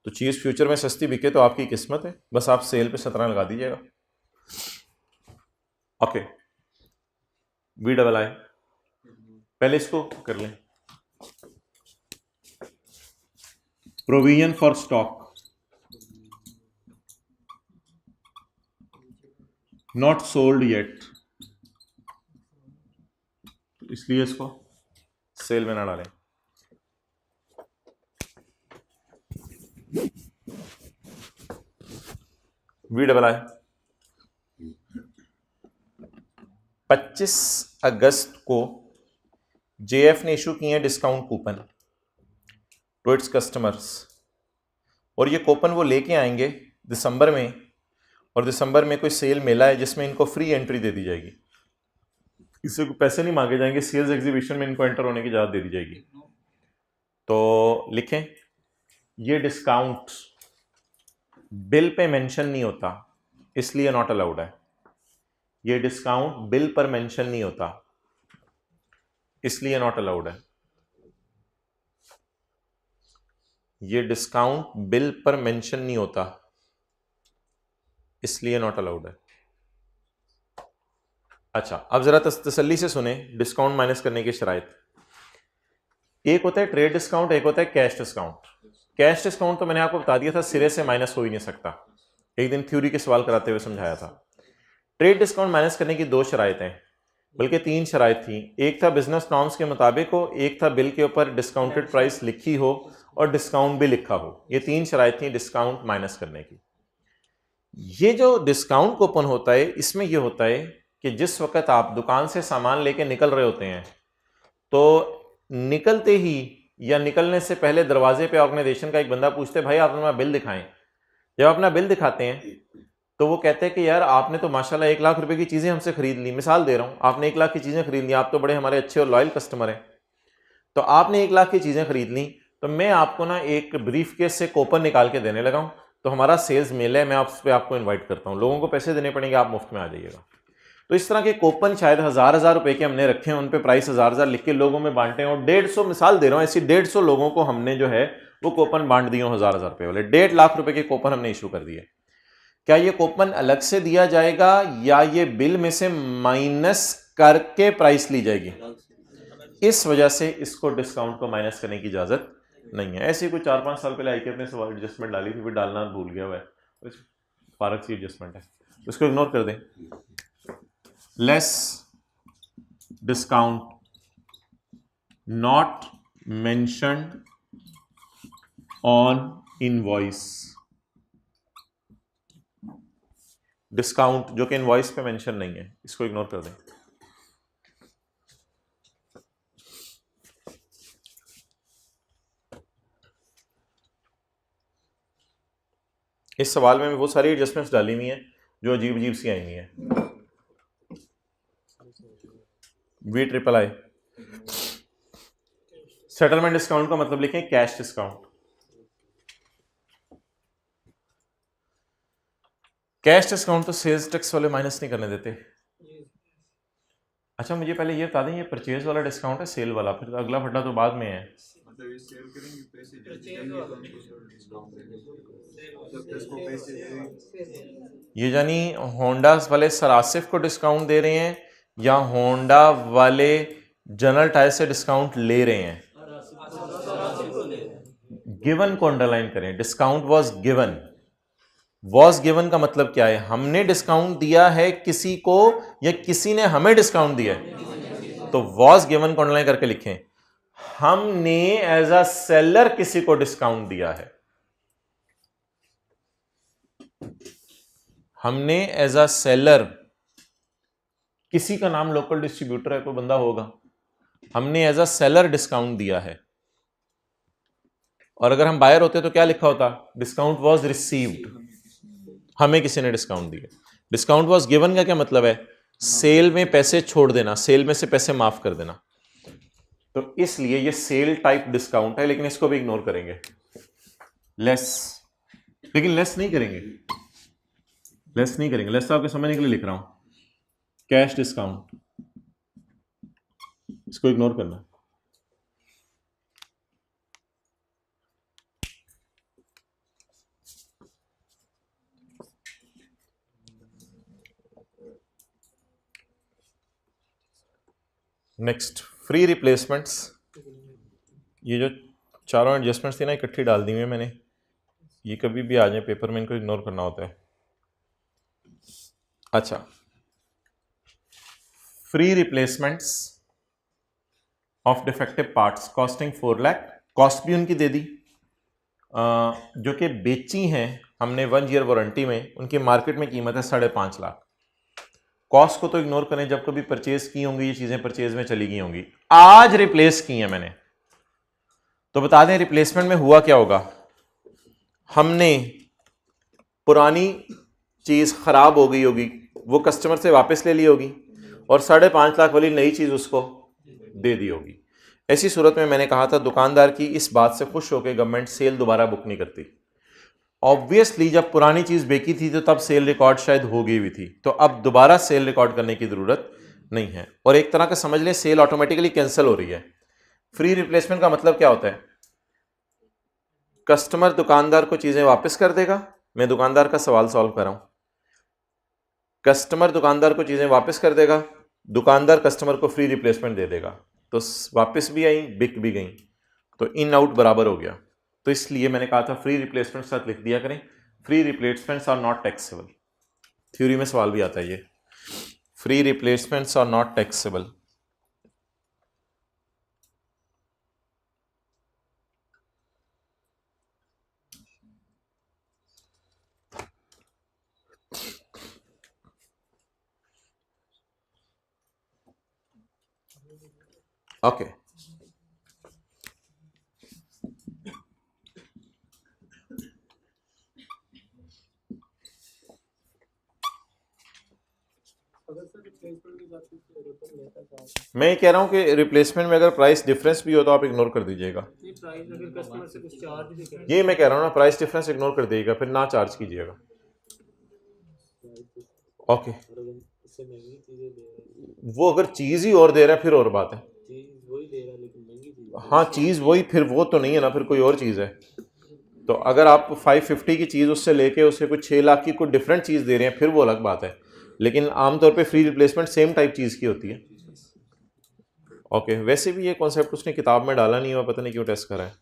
तो चीज़ फ्यूचर में सस्ती बिके तो आपकी किस्मत है, बस आप सेल पे 17 लगा दीजिएगा। ओके, VII पहले इसको कर लें। Provision for stock not sold yet, इसलिए इसको सेल में ना डालें। VII 25 अगस्त को JF ने इशू किए हैं discount coupon to its customers, और ये कूपन वो लेके आएंगे दिसंबर में, और दिसंबर में कोई सेल मेला है जिसमें इनको फ्री एंट्री दे दी जाएगी। इससे कोई पैसे नहीं मांगे जाएंगे, सेल्स एग्जीबिशन में इनको एंटर होने की इजाज़त दे दी जाएगी। तो लिखें, ये डिस्काउंट बिल पे मेंशन नहीं होता इसलिए नॉट अलाउड है। ये डिस्काउंट बिल पर मेंशन नहीं होता इसलिए नॉट अलाउड है। ये डिस्काउंट बिल पर मेंशन नहीं होता इसलिए नॉट अलाउड है। अच्छा, अब जरा तसल्ली से सुने डिस्काउंट माइनस करने की शराइत। एक होता है ट्रेड डिस्काउंट, एक होता है कैश डिस्काउंट। कैश डिस्काउंट तो मैंने आपको बता दिया था, सिरे से माइनस हो ही नहीं सकता, एक दिन थ्योरी के सवाल कराते हुए समझाया था। ट्रेड डिस्काउंट माइनस करने की 2 शराइतें, बल्कि 3 शराइत थी। एक था बिजनेस नॉर्म्स के मुताबिक हो, एक था बिल के ऊपर डिस्काउंटेड प्राइस लिखी हो और डिस्काउंट भी लिखा हो। ये 3 शराइत थी डिस्काउंट माइनस करने की। ये जो डिस्काउंट कूपन होता है, इसमें यह होता है कि जिस वक्त आप दुकान से सामान लेके निकल रहे होते हैं, तो निकलते ही या निकलने से पहले दरवाजे पे ऑर्गेनाइजेशन का एक बंदा पूछते है, भाई आप अपना बिल दिखाएं। जब अपना बिल दिखाते हैं तो वो कहते हैं कि यार आपने तो माशाल्लाह 1 लाख रुपए की चीज़ें हमसे खरीद ली, मिसाल दे रहा हूँ, आपने 1 लाख की चीज़ें खरीद ली, आप तो बड़े हमारे अच्छे और लॉयल कस्टमर हैं। तो आपने 1 लाख की चीज़ें खरीद ली, तो मैं आपको ना एक ब्रीफ केस से कूपन निकाल के देने लगा हूँ, तो हमारा सेल्स मेल है, मैं उस पर आपको इन्वाइट करता हूँ, लोगों को पैसे देने पड़ेंगे, आप मुफ्त में आ जाइएगा। तो इस तरह के कूपन शायद 1000 रुपए के हमने रखे हैं, उन पे प्राइस 1000 लिख के लोगों में बांटे हैं, और 150, मिसाल दे रहा हूँ, ऐसी 150 लोगों को हमने जो है वो कूपन बांट दिए 1000 रुपए वाले। 1.5 लाख रुपए के कूपन हमने इशू कर दिए। क्या ये कूपन अलग से दिया जाएगा या ये बिल में से माइनस करके प्राइस ली जाएगी? इस वजह से इसको डिस्काउंट को माइनस करने की इजाजत नहीं है। ऐसे कोई 4-5 साल पहले आईके अपने सवाल एडजस्टमेंट डाली थी, फिर डालना भूल गया हुआ है, फारक सी एडजस्टमेंट है, उसको इग्नोर कर दें। Less discount not mentioned on invoice, discount जो कि इनवॉइस पे मेंशन नहीं है, इसको इग्नोर कर दें। इस सवाल में बहुत सारी एडजस्टमेंट्स डाली हुई हैं जो अजीब अजीब सी आई हुई हैं। VII सेटलमेंट डिस्काउंट का मतलब लिखें कैश डिस्काउंट। कैश डिस्काउंट तो सेल्स टैक्स वाले माइनस नहीं करने देते। अच्छा, मुझे पहले ये बता दें, ये परचेज वाला डिस्काउंट है सेल वाला, फिर अगला फड्डा तो बाद में है। मतलब ये सेल करेंगे पैसे देंगे तो हमको थोड़ा डिस्काउंट देंगे मतलब 10 को पैसे देंगे। ये यानी होंडा वाले सरासिफ को डिस्काउंट दे रहे हैं या होंडा वाले जनरल टायर से डिस्काउंट ले रहे हैं? गिवन को अंडरलाइन करें, discount was given. Was given का मतलब क्या है? हमने डिस्काउंट दिया है किसी को या किसी ने हमें डिस्काउंट दिया है? तो वॉज गिवन को अंडरलाइन करके लिखें, हमने एज अ सेलर किसी को डिस्काउंट दिया है। हमने एज अ सेलर, किसी का नाम लोकल डिस्ट्रीब्यूटर है, कोई बंदा होगा, हमने एज अ सेलर डिस्काउंट दिया है। और अगर हम बायर होते तो क्या लिखा होता? डिस्काउंट वॉज रिसीव्ड, हमें किसी ने डिस्काउंट दिया। डिस्काउंट वॉज गिवन का क्या मतलब है? सेल में पैसे छोड़ देना, सेल में से पैसे माफ कर देना। तो इसलिए ये सेल टाइप डिस्काउंट है, लेकिन इसको भी इग्नोर करेंगे। लेस, लेकिन लेस नहीं करेंगे, लेस नहीं करेंगे। लेस आपके समझने के लिए लिख रहा हूं, कैश डिस्काउंट, इसको इग्नोर करना। Next, free replacements. ये जो चारों एडजस्टमेंट्स थी ना, इकट्ठी डाल दी हुई है मैंने, ये कभी भी आ जाए पेपर में इनको इग्नोर करना होता है। अच्छा, free replacements of defective parts costing 4 lakh, cost भी उनकी दे दी, जो कि बेची हैं हमने 1 ईयर वारंटी में, उनकी मार्केट में कीमत है 5.5 लाख। कॉस्ट को तो इग्नोर करें, जब कभी परचेज की होंगी ये चीजें परचेज में चली गई होंगी। आज रिप्लेस की हैं मैंने, तो बता दें रिप्लेसमेंट में हुआ क्या होगा। हमने पुरानी चीज खराब हो गई होगी, वो कस्टमर से वापस ले ली होगी, और 5.5 लाख वाली नई चीज उसको दे दी होगी। ऐसी सूरत में मैंने कहा था दुकानदार की इस बात से खुश होकर गवर्नमेंट सेल दोबारा बुक नहीं करती। ऑब्वियसली जब पुरानी चीज बेची थी तो तब सेल रिकॉर्ड शायद हो गई हुई थी, तो अब दोबारा सेल रिकॉर्ड करने की जरूरत नहीं है, और एक तरह का समझ लें सेल ऑटोमेटिकली कैंसिल हो रही है। फ्री रिप्लेसमेंट का मतलब क्या होता है? कस्टमर दुकानदार को चीजें वापस कर देगा। मैं दुकानदार का सवाल सॉल्व कर रहा हूं। कस्टमर दुकानदार को चीजें वापस कर देगा, दुकानदार कस्टमर को फ्री रिप्लेसमेंट दे देगा, तो वापस भी आई, बिक भी गई, तो इन आउट बराबर हो गया। तो इसलिए मैंने कहा था फ्री रिप्लेसमेंट साथ लिख दिया करें, free replacements are not taxable. Theory में सवाल भी आता है ये, free replacements are not taxable. Okay, मैं ये कह रहा हूं कि रिप्लेसमेंट में अगर प्राइस डिफरेंस भी हो तो आप इग्नोर कर दीजिएगा। प्राइस अगर कस्टमर से कुछ चार्ज भी करें, ये मैं कह रहा हूं ना, प्राइस डिफरेंस इग्नोर कर दीजिएगा, फिर ना चार्ज कीजिएगा। ओके, इससे महंगी चीजें दे रहा है, वो अगर चीज ही और दे रहा है फिर और बात है। चीज वही दे रहा है लेकिन महंगी चीज। हाँ चीज वही, फिर वो तो नहीं है ना, फिर कोई और चीज है। तो अगर आप 550 की चीज उससे लेके उसे कुछ 6 लाख की कोई डिफरेंट चीज दे रहे हैं, फिर वो अलग बात है, लेकिन आमतौर पे फ्री रिप्लेसमेंट सेम टाइप चीज की होती है। ओके, वैसे भी ये कॉन्सेप्ट उसने किताब में डाला नहीं हुआ, पता नहीं क्यों टेस्ट करा है।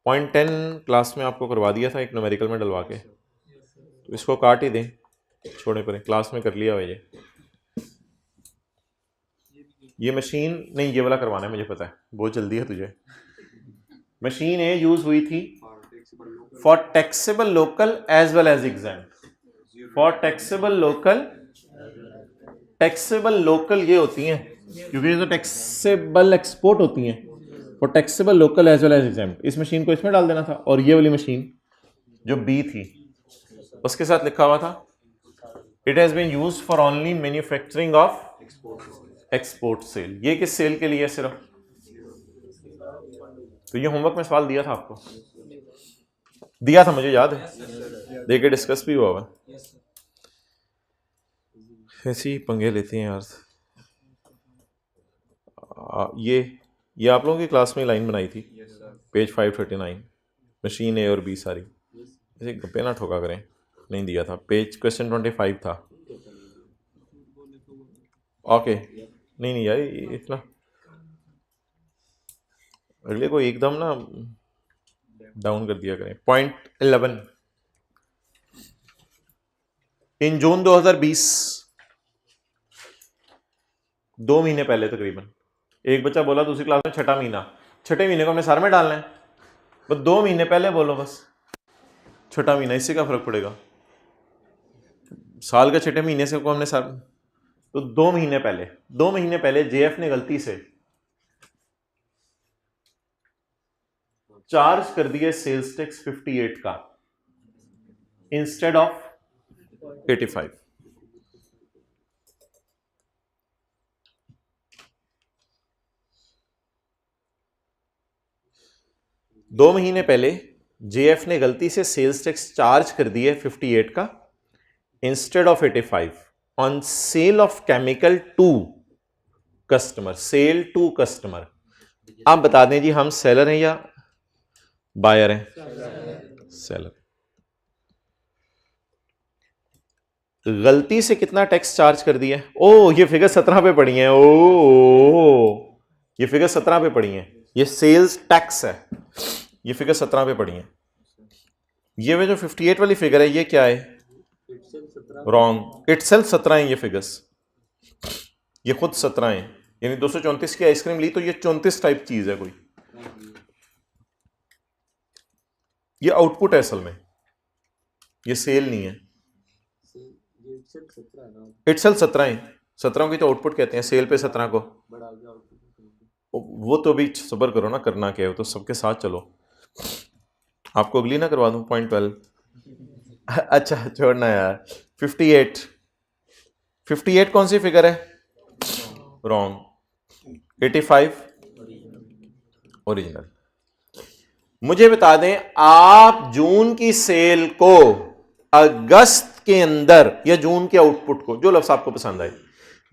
पॉइंट 10 क्लास में आपको करवा दिया था एक न्यूमेरिकल में डलवा के, तो इसको काट ही दें, छोड़े पड़े, क्लास में कर लिया हुआ ये मशीन नहीं, ये वाला करवाना है मुझे पता है, बहुत जल्दी है तुझे। मशीन ए यूज हुई थी for taxable local as well as exempt. For taxable local, taxable local ये होती हैं क्योंकि ये तो टैक्सेबल एक्सपोर्ट होती हैं, for taxable local as well as exempt. इस मशीन को इसमें डाल देना था, और ये वाली मशीन जो बी थी उसके साथ लिखा हुआ था it has been used for only manufacturing of export sale. ये किस सेल के लिए है सिर्फ? तो ये होमवर्क में सवाल दिया था आपको, दिया था मुझे याद है, देखे डिस्कस भी हुआ है। ऐसे ही पंगे लेते हैं यार। ये आप लोगों की क्लास में लाइन बनाई थी, Yes, sir. पेज 539, मशीन ए और बी सारी, ऐसे गप्पे ना ठोका करें, नहीं दिया था, पेज क्वेश्चन 25 था। ओके नहीं यार इतना अगले को एकदम ना डाउन कर दिया करें। पॉइंट 11, इन जून 2020, 2 महीने पहले तकरीबन, एक बच्चा बोला दूसरी क्लास में छठा महीना, छठे महीने को हमने सर में डालना है, बस 2 महीने पहले बोलो, बस छठा महीना, इससे क्या फर्क पड़ेगा, साल के छठे महीने से को हमने सर, तो 2 महीने पहले जेएफ ने गलती से चार्ज कर दिए सेल्स टैक्स 58 का इंस्टेड ऑफ 85। दो महीने पहले जेएफ ने गलती से सेल्स टैक्स चार्ज कर दिए 58 का instead of 85 on sale of chemical to customer, sale to customer. आप बता दें जी हम सेलर हैं या बायर हैं? सेलर। गलती से कितना टैक्स चार्ज कर दिया? ओ ये फिगर 17 पे पड़ी है, ओ ये फिगर 17 पे पड़ी है, ये सेल्स टैक्स है, ये फिगर 17 पे पड़ी है। ये जो 58 वाली फिगर है ये क्या है? रॉन्ग, इटसेल्फ 17 है ये फिगर्स, ये खुद 17 है, यानी 234 की आइसक्रीम ली तो ये 34 टाइप चीज है कोई, ये आउटपुट है असल में, ये सेल नहीं है। इटसेल्फ 17 है, 17 की तो आउटपुट कहते हैं, सेल पे 17 को, वो तो भी सब्र करो ना, करना क्या है, तो सबके साथ चलो, आपको अगली ना करवा दूं। पॉइंट 12 अच्छा छोड़ना यार। 58 कौन सी फिगर है? रॉन्ग। 85 ओरिजिनल। मुझे बता दें आप जून की सेल को अगस्त के अंदर, या जून के आउटपुट को, जो लफ्ज आपको पसंद आए,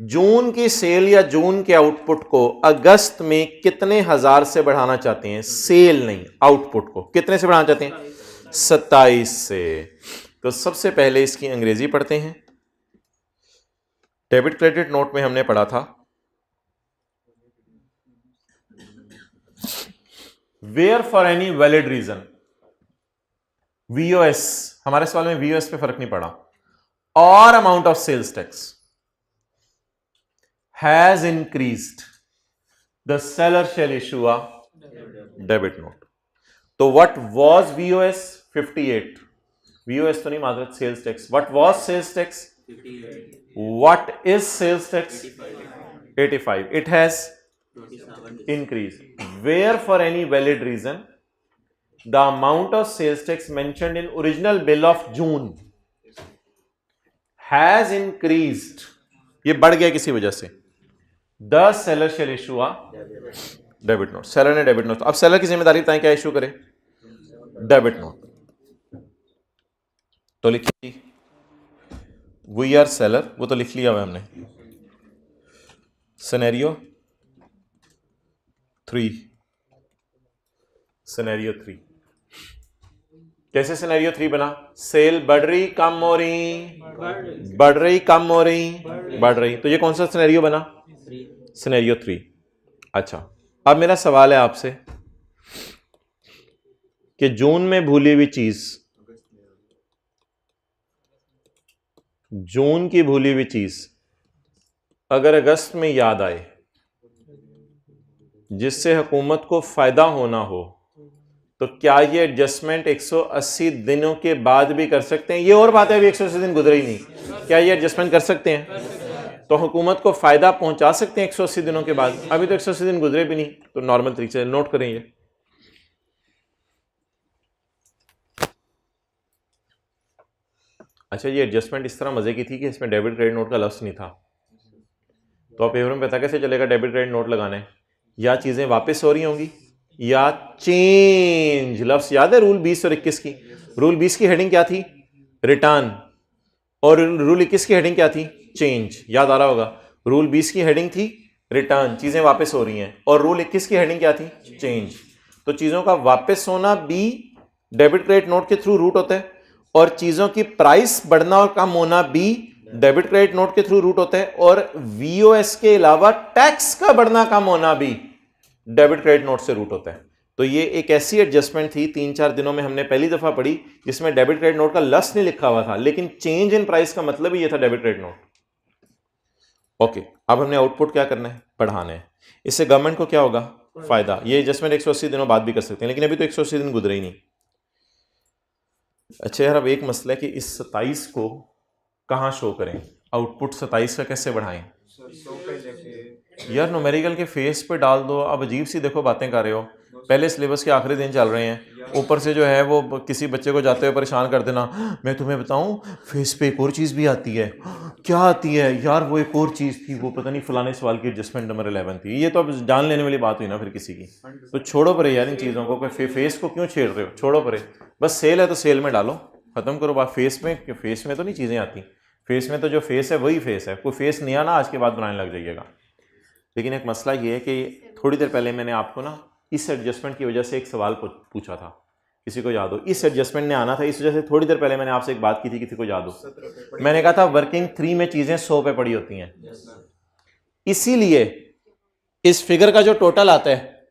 जून की सेल या जून के आउटपुट को अगस्त में कितने हजार से बढ़ाना चाहते हैं? सेल नहीं, आउटपुट को कितने से बढ़ाना चाहते हैं? 27 से। तो सबसे पहले इसकी अंग्रेजी पढ़ते हैं। डेबिट क्रेडिट नोट में हमने पढ़ा था where for any valid reason, VOS, हमारे सवाल में वीओएस पे फर्क नहीं पड़ा, और amount of sales tax has increased, the seller shall issue a debit note. तो what was VOS? 58. VOS तो नहीं माजरत, sales tax. What was sales tax? 58. What is sales tax? 85. It has increased. Where for any valid reason the amount of sales tax mentioned in original bill of June has increased, ये बढ़ गया किसी वजह से, the seller shall issue a debit note. Seller ने डेबिट नोट, अब सेलर की जिम्मेदारी बताएं क्या इशू करे? Debit note. तो लिखिए वी आर सेलर, वो तो लिख लिया हुआ हमने। सिनेरियो 3, सिनेरियो 3 कैसे सिनेरियो 3 बना? सेल बढ़ रही कम हो रही, बढ़ रही कम हो रही, बढ़ रही, तो ये कौन सा सिनेरियो बना? सिनेरियो 3। अच्छा अब मेरा सवाल है आपसे कि जून में भूली हुई चीज, जून की भूली हुई चीज अगर अगस्त में याद आए, जिससे हुकूमत को फायदा होना हो, तो क्या ये एडजस्टमेंट 180 दिनों के बाद भी कर सकते हैं? ये और बात है अभी 180 दिन गुजरे ही नहीं, क्या ये एडजस्टमेंट कर सकते हैं? तो हुकूमत को फायदा पहुंचा सकते हैं 180 दिनों के बाद, अभी तो 180 दिन गुजरे भी नहीं, तो नॉर्मल तरीके से नोट करें ये। अच्छा ये एडजस्टमेंट इस तरह मजे की थी कि इसमें डेबिट क्रेडिट नोट का लफ्ज नहीं था, तो आप पेपर में पता कैसे चलेगा डेबिट क्रेडिट नोट लगाने? या चीजें वापस हो रही होंगी या चेंज, लफ्ज याद है रूल 20 और 21 की? रूल 20 की हेडिंग क्या थी? रिटर्न, और रूल 21 की हेडिंग क्या थी? चेंज। याद आ रहा होगा, रूल 20 की हेडिंग थी रिटर्न, चीजें वापस हो रही हैं, और रूल 21 की हेडिंग क्या थी? चेंज। तो चीजों का वापस होना भी डेबिट क्रेडिट नोट के थ्रू रूट होता है, और चीजों की प्राइस बढ़ना और कम होना भी डेबिट क्रेडिट नोट के थ्रू रूट होता है, और वीओएस के अलावा टैक्स का बढ़ना कम होना भी डेबिट क्रेडिट नोट से रूट होता है। तो ये एक ऐसी एडजस्टमेंट थी 3-4 दिनों में हमने पहली दफा पढ़ी जिसमें डेबिट क्रेडिट नोट का लस नहीं लिखा हुआ था, लेकिन चेंज इन प्राइस का मतलब ही ये था डेबिट क्रेडिट नोट। ओके, अब हमने आउटपुट क्या करना है? बढ़ाना है। इससे गवर्नमेंट को क्या होगा? फायदा। ये एडजस्टमेंट 180 दिनों बाद भी कर सकते हैं, लेकिन अभी तो 180 दिन गुजरे ही नहीं। अच्छा यार, अब एक मसला है कि इस 27 को कहाँ शो करें? आउटपुट 27 का कैसे बढ़ाएं? सर 100 पे लेके यार न्यूमेरिकल के फेस पे डाल दो। अब अजीब सी देखो बातें कर रहे हो, पहले सिलेबस के आखिरी दिन चल रहे हैं, ऊपर से जो है वो किसी बच्चे को जाते हुए परेशान कर देना। मैं तुम्हें बताऊं, फेस पे एक और चीज़ भी आती है। क्या आती है यार? वो एक और चीज़ थी, वो पता नहीं फलाने सवाल की एडजस्टमेंट नंबर 11 थी। ये तो अब जान लेने वाली बात हुई ना फिर किसी की। तो छोड़ो परे यार इन चीज़ों को, फेस को क्यों छेड़ रहे हो? छोड़ो परे, बस सेल है तो सेल में डालो, ख़त्म करो बात। फेस में तो नहीं चीज़ें आती। फेस में तो जो फेस है वही फेस है, कोई फेस नहीं आना आज के बाद बनाने लग जाइएगा। लेकिन एक मसला ये है कि थोड़ी देर पहले मैंने आपको ना इस एडजस्टमेंट की वजह से एक सवाल पूछा था, किसी को याद हो? इस एडजस्टमेंट ने आना था, इस वजह से थोड़ी देर पहले मैंने आपसे एक बात की थी, किसी को याद हो? मैंने कहा था वर्किंग 3 में चीज़ें 100 पे पड़ी होती हैं, इसीलिए इस फिगर का जो टोटल आता है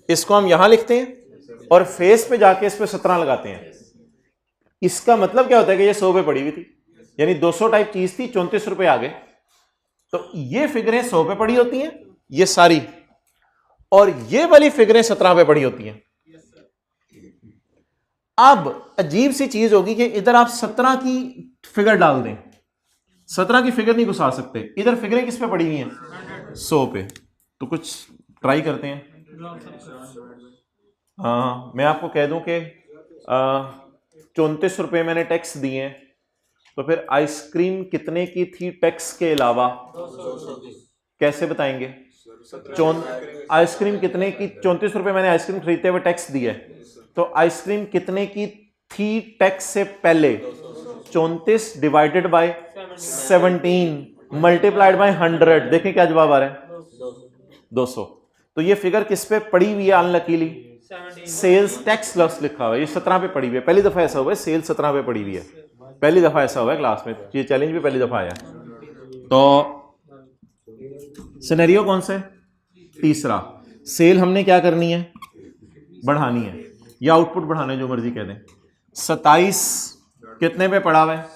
इसको हम यहां लिखते हैं और फेस पे जाके इस पे 17 लगाते हैं। इसका मतलब क्या होता है कि ये 100 पे पड़ी हुई थी, यानी 200 टाइप चीज थी, 34 रुपए आ गए। तो ये फिगरें 100 पे पड़ी होती हैं ये सारी, और ये वाली फिगरें 17 पे पड़ी होती हैं। अब अजीब सी चीज होगी कि इधर आप 17 की फिगर डाल दें, 17 की फिगर नहीं घुसा सकते। इधर फिगरें किस पे पड़ी हुई हैं? 100 पे। तो कुछ ट्राई करते हैं। हाँ, मैं आपको कह दूं कि 34 रुपए मैंने टैक्स दिए, तो फिर आइसक्रीम कितने की थी टैक्स के अलावा? कैसे बताएंगे? आइसक्रीम कितने की? 34 रुपए मैंने आइसक्रीम खरीदते हुए टैक्स दिया, तो आइसक्रीम कितने की थी टैक्स से पहले? 34 डिवाइडेड बाय 17 मल्टीप्लाइड बाय 100। देखें क्या जवाब आ रहा है? 200। तो ये फिगर किस पे पड़ी हुई है? अनलकीली सेल्स टैक्स लॉस लिखा हुआ है, ये 17 पे पड़ी हुई है। पहली दफा ऐसा हुआ है, सेल्स 17 पे पड़ी हुई है, पहली दफा ऐसा हुआ है क्लास में। ये चैलेंज भी पहली दफा आया। तो सिनेरियो कौन सा है? तीसरा। सेल हमने क्या करनी है? बढ़ानी है, या आउटपुट बढ़ाना है, जो मर्जी कह दें। 27 कितने पे पड़ा हुआ है?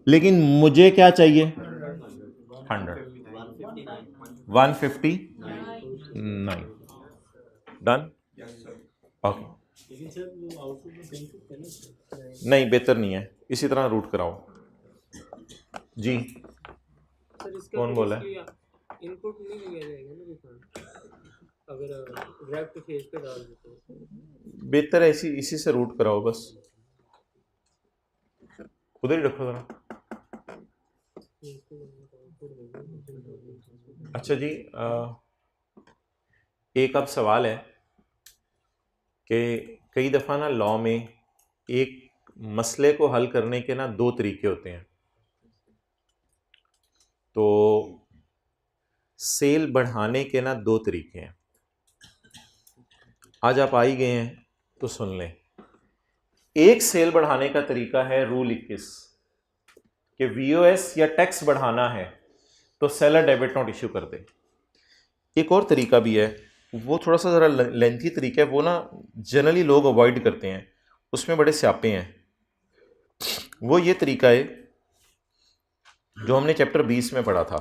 लेकिन मुझे क्या चाहिए? 100। 159। डन। ओके, नहीं बेहतर नहीं है, इसी तरह रूट कराओ जी। सर इसका कौन बोला है? इनपुट नहीं लिया जाएगा ना रिफंड, अगर डायरेक्ट फेज पे डाल देते हैं? बेहतर है इसी से रूट कराओ, बस उधर ही रखो जरा। अच्छा जी, एक अब सवाल है कि कई दफ़ा ना लॉ में एक मसले को हल करने के ना 2 तरीके होते हैं। तो सेल बढ़ाने के ना 2 तरीके हैं। आज आप आ ही गए हैं तो सुन लें। एक सेल बढ़ाने का तरीका है रूल 21 कि वीओएस या टैक्स बढ़ाना है तो सेलर डेबिट नोट इश्यू कर दे। एक और तरीका भी है, वो थोड़ा सा ज़रा लेंथी तरीका है, वो ना जनरली लोग अवॉइड करते हैं, उसमें बड़े स्यापे हैं। वो ये तरीका है जो हमने चैप्टर 20 में पढ़ा था।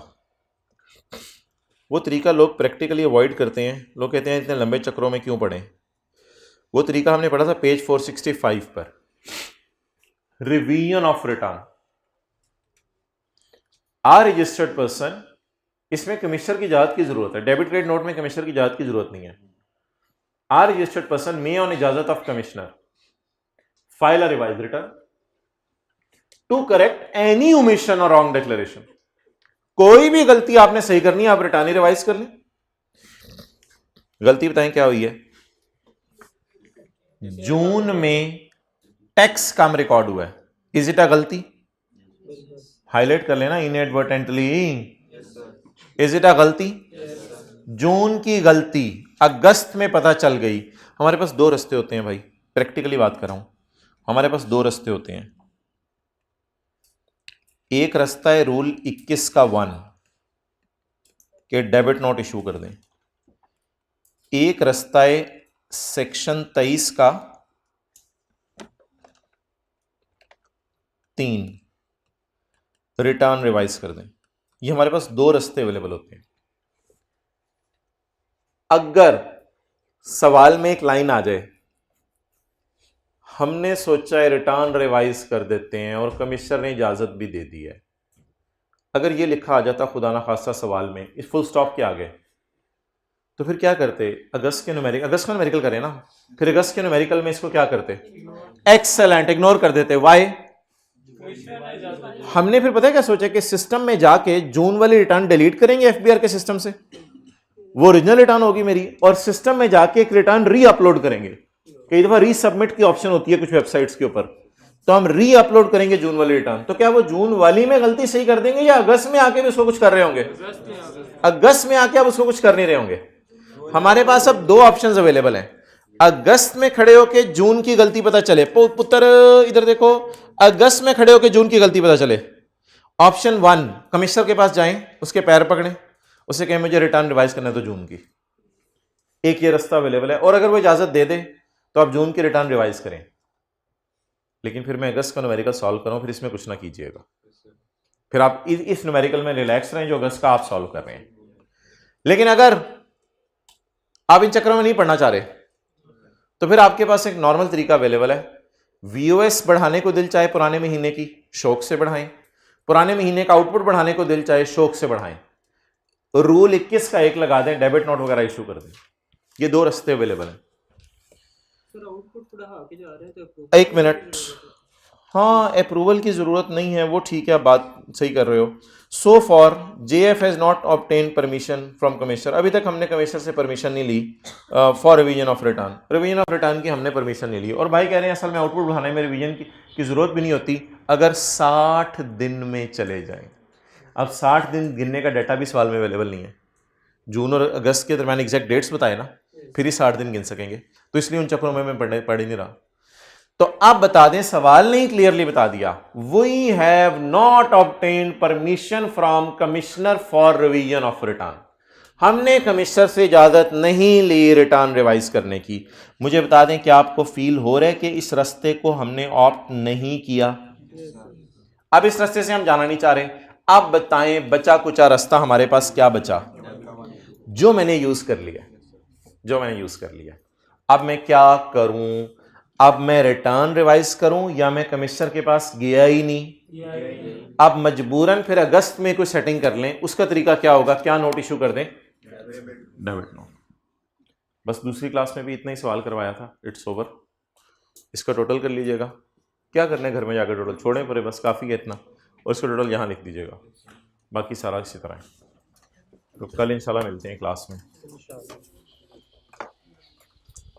वो तरीका लोग प्रैक्टिकली अवॉइड करते हैं, लोग कहते हैं इतने लंबे चक्रों में क्यों पढ़ें। वो तरीका हमने पढ़ा था पेज 465 पर, revision of return. A registered person, इसमें कमिश्नर की इजाजत की जरूरत है, डेबिट क्रेडिट नोट में कमिश्नर की इजाजत की जरूरत नहीं है। A registered person may on इजाजत of commissioner file a revise return to correct any omission और रॉन्ग डिक्लेरेशन। कोई भी गलती आपने सही करनी है, आप रिटर्न रिवाइज कर लें। गलती बताएं क्या हुई है? जून में टैक्स कम रिकॉर्ड हुआ है, इज इट अ गलती? हाईलाइट कर लेना इनएडवर्टेंटली। इज इट अ गलती? जून की गलती अगस्त में पता चल गई। हमारे पास दो रास्ते होते हैं भाई, प्रैक्टिकली बात कर रहा हूं, हमारे पास दो रास्ते होते हैं। एक रास्ता है रूल 21 का 1 के डेबिट नोट इशू कर दें, एक रास्ता है सेक्शन 23 का 3 रिटर्न रिवाइज कर दें। ये हमारे पास दो रास्ते अवेलेबल होते हैं। अगर सवाल में एक लाइन आ जाए, हमने सोचा है रिटर्न रिवाइज कर देते हैं और कमिश्नर ने इजाजत भी दे दी है, अगर ये लिखा आ जाता खुदा ना खास्ता सवाल में इस फुल स्टॉप के आगे, तो फिर क्या करते? अगस्त का न्यूमेरिकल करें ना, फिर अगस्त के न्यूमेरिकल में इसको क्या करते? एक्सेलेंट, इग्नोर कर देते। वाई? हमने फिर पता है क्या सोचा कि सिस्टम में जाके जून वाली रिटर्न डिलीट करेंगे एफबीआर के सिस्टम से, वो ओरिजिनल रिटर्न होगी मेरी, और सिस्टम में जाके एक रिटर्न री अपलोड करेंगे। कई दफा री सबमिट की ऑप्शन होती है कुछ वेबसाइट्स के ऊपर, तो हम री अपलोड करेंगे जून वाली रिटर्न। तो क्या वो जून वाली में गलती सही कर देंगे या अगस्त में आके भी उसको कुछ कर रहे होंगे? अगस्त में आके अब उसको कुछ कर नहीं रहे होंगे। हमारे पास अब दो ऑप्शंस अवेलेबल हैं। अगस्त में खड़े होके जून की गलती पता चले, पुत्र इधर देखो, अगस्त में खड़े होके जून की गलती पता चले, ऑप्शन 1 कमिश्नर के पास जाएं, उसके पैर पकड़ें, उसे कहें मुझे रिटर्न रिवाइज करना है तो जून की। एक ये रास्ता अवेलेबल है, और अगर वो इजाजत दे दे तो आप जून की रिटर्न रिवाइज करें, लेकिन फिर मैं अगस्त का न्यूमेरिकल सॉल्व करूं, फिर इसमें कुछ ना कीजिएगा, फिर आप इस न्यूमेरिकल में रिलैक्स रहें जो अगस्त का आप सॉल्व कर रहे हैं। लेकिन अगर आप इन चक्रों में नहीं पढ़ना चाह रहे, तो फिर आपके पास एक नॉर्मल तरीका अवेलेबल है। वीओएस बढ़ाने को दिल चाहे पुराने महीने की, शौक से बढ़ाएं, पुराने महीने का आउटपुट बढ़ाने को दिल चाहे शौक से बढ़ाएं, रूल 21 का 1 लगा दें, डेबिट नोट वगैरह इशू कर दें। ये दो रास्ते अवेलेबल हैं। एक मिनट, हाँ अप्रूवल की जरूरत नहीं है, वो ठीक है, बात सही कर रहे हो। So for JF has not obtain permission from commissioner, अभी तक हमने कमिश्नर से परमिशन नहीं ली फॉर रिवीजन ऑफ रिटर्न की हमने परमिशन नहीं ली, और भाई कह रहे हैं असल में आउटपुट बढ़ाने में रिवीजन की जरूरत भी नहीं होती अगर 60 दिन में चले जाएं। अब 60 दिन गिनने का डाटा भी सवाल में अवेलेबल नहीं है, जून और अगस्त के दरमियान एग्जैक्ट डेट्स बताए ना, फिर ही 60 दिन गिन सकेंगे, तो इसलिए उन चक्रों में मैं पढ़ ही नहीं रहा। तो आप बता दें, सवाल ने क्लियरली बता दिया, we have not obtain permission from commissioner for revision of return, हमने कमिश्नर से इजाजत नहीं ली रिटर्न रिवाइज करने की। मुझे बता दें, क्या आपको फील हो रहा है कि इस रास्ते को हमने ऑप्ट नहीं किया? अब इस रास्ते से हम जाना नहीं चाह रहे। अब बताएं, बचा कुचा रास्ता हमारे पास क्या बचा? जो मैंने यूज कर लिया, अब मैं क्या करूं? अब मैं रिटर्न रिवाइज करूं या मैं कमिश्नर के पास गया ही नहीं? अब मजबूरन फिर अगस्त में कोई सेटिंग कर लें, उसका तरीका क्या होगा? क्या नोट इशू कर दें? Debit note. बस दूसरी क्लास में भी इतना ही सवाल करवाया था, इट्स ओवर। इसका टोटल कर लीजिएगा, क्या करना है घर में जाकर टोटल छोड़ें परे, बस काफ़ी है इतना, और इसका टोटल यहाँ लिख दीजिएगा, बाकी सारा इसी तरह है। तो कल इंशाल्लाह मिलते हैं क्लास में।